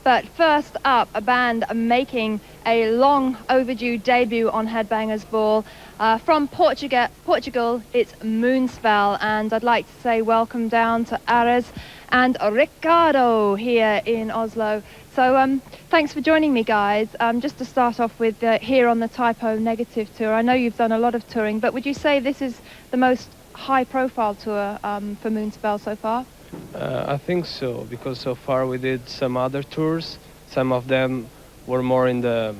But first up, a band making a long overdue debut on Headbangers Ball. From Portugal, it's Moonspell, and I'd like to say welcome down to Ares and Ricardo here in Oslo. So thanks for joining me, guys. Just to start off with, here on the Typo Negative tour, I know you've done a lot of touring, but would you say this is the most high-profile tour for Moonspell so far? I think so, because so far we did some other tours. Some of them were more in the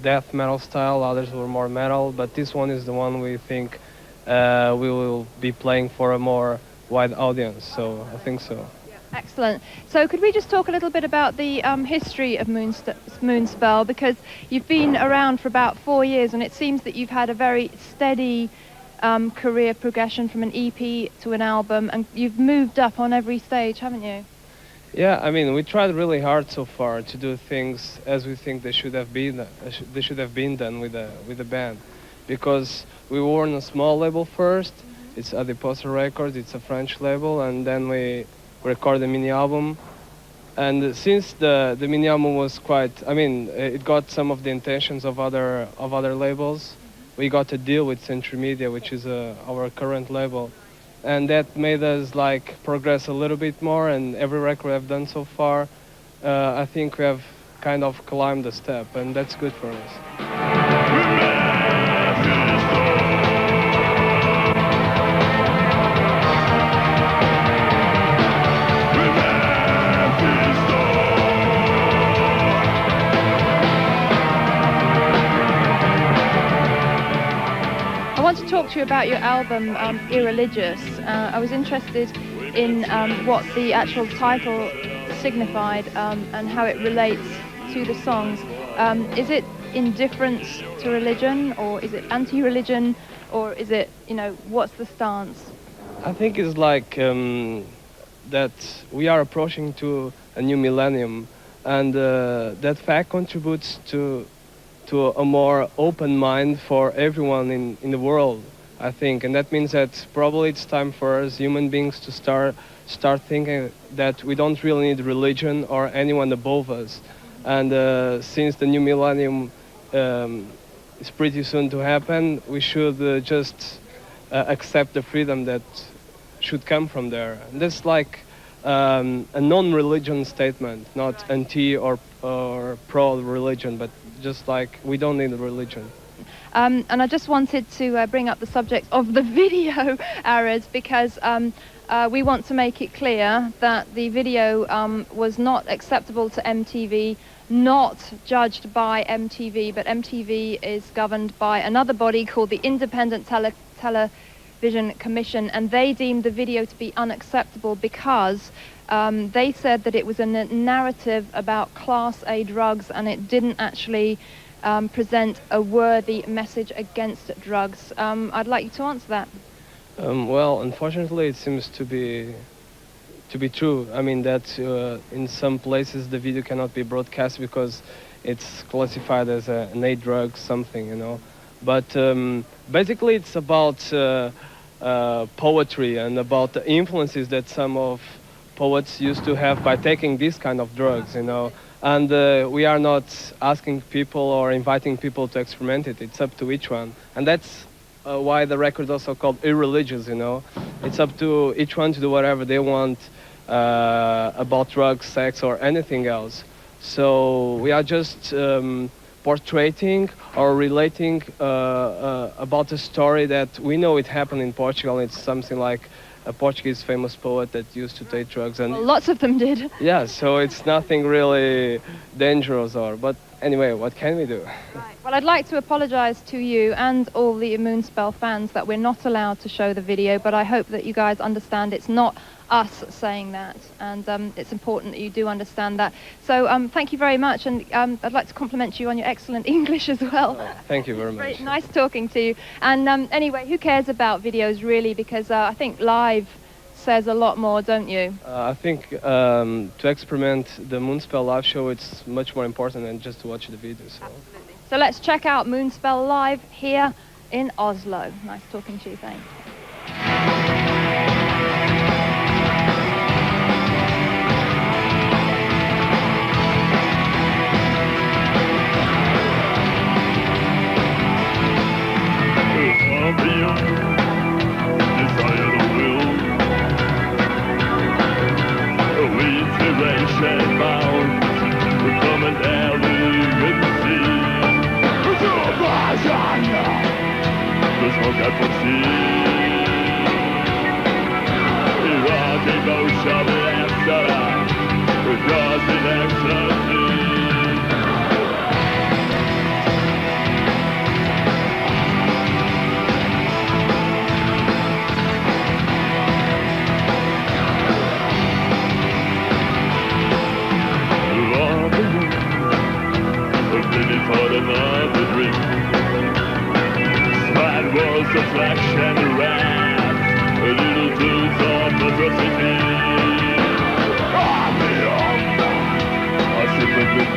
death metal style, others were more metal, but this one is the one we think we will be playing for a more wide audience, so I think so. Excellent. So could we just talk a little bit about the history of Moonspell, because you've been around for about 4 years, and it seems that you've had a very steady career progression from an EP to an album, and you've moved up on every stage, haven't you? Yeah, I mean, we tried really hard so far to do things as we think they should have been. They should have been done with the band, because we were on a small label first. It's Adiposa Records. It's a French label, and then we recorded a mini album. And since the mini album was quite, I mean, it got some of the intentions of other labels. We got a deal with Century Media, which is our current label, and that made us like progress a little bit more. And every record we have done so far, I think we have kind of climbed a step, and that's good for us. I want to talk to you about your album, Irreligious. I was interested in what the actual title signified and how it relates to the songs. Is it indifference to religion, or is it anti-religion, or is it, you know, what's the stance? I think it's like that we are approaching to a new millennium, and that fact contributes to a more open mind for everyone in the world, I think. And that means that probably it's time for us human beings to start thinking that we don't really need religion or anyone above us. And since the new millennium is pretty soon to happen, we should just accept the freedom that should come from there. And that's like a non-religion statement, not anti or pro-religion, but just like we don't need a religion. And I just wanted to bring up the subject of the video, Ares, because we want to make it clear that the video was not acceptable to MTV, not judged by MTV, but MTV is governed by another body called the Independent Television Commission, and they deemed the video to be unacceptable because they said that it was a narrative about Class A drugs, and it didn't actually present a worthy message against drugs. I'd like you to answer that. Well, unfortunately, it seems to be true. I mean that in some places the video cannot be broadcast because it's classified as an A drug something, you know. But basically, it's about poetry and about the influences that some of poets used to have by taking these kind of drugs, you know. And we are not asking people or inviting people to experiment it. It's up to each one. And that's why the record is also called Irreligious, you know. It's up to each one to do whatever they want about drugs, sex, or anything else. So we are just portraying or relating about a story that we know it happened in Portugal. It's something like a Portuguese famous poet that used to take drugs, and well, lots of them did. Yeah, so it's nothing really dangerous, but anyway, what can we do? Right. Well, I'd like to apologize to you and all the Moonspell fans that we're not allowed to show the video, but I hope that you guys understand it's not us saying that, and it's important that you do understand that. So thank you very much, and I'd like to compliment you on your excellent English as well. Oh, thank you very much. Very nice talking to you. And anyway, who cares about videos really, because I think live says a lot more, don't you? I think to experiment the Moonspell live show, it's much more important than just to watch the video. So. Absolutely. So let's check out Moonspell live here in Oslo. Nice talking to you, thanks. ocean mount, come and elegant sea. The smoke I foresee. Erotic ocean restaurant, across in ecstasy. For another drink, smile was a flash and a wrath, a little tooth of atrocity. I sip a good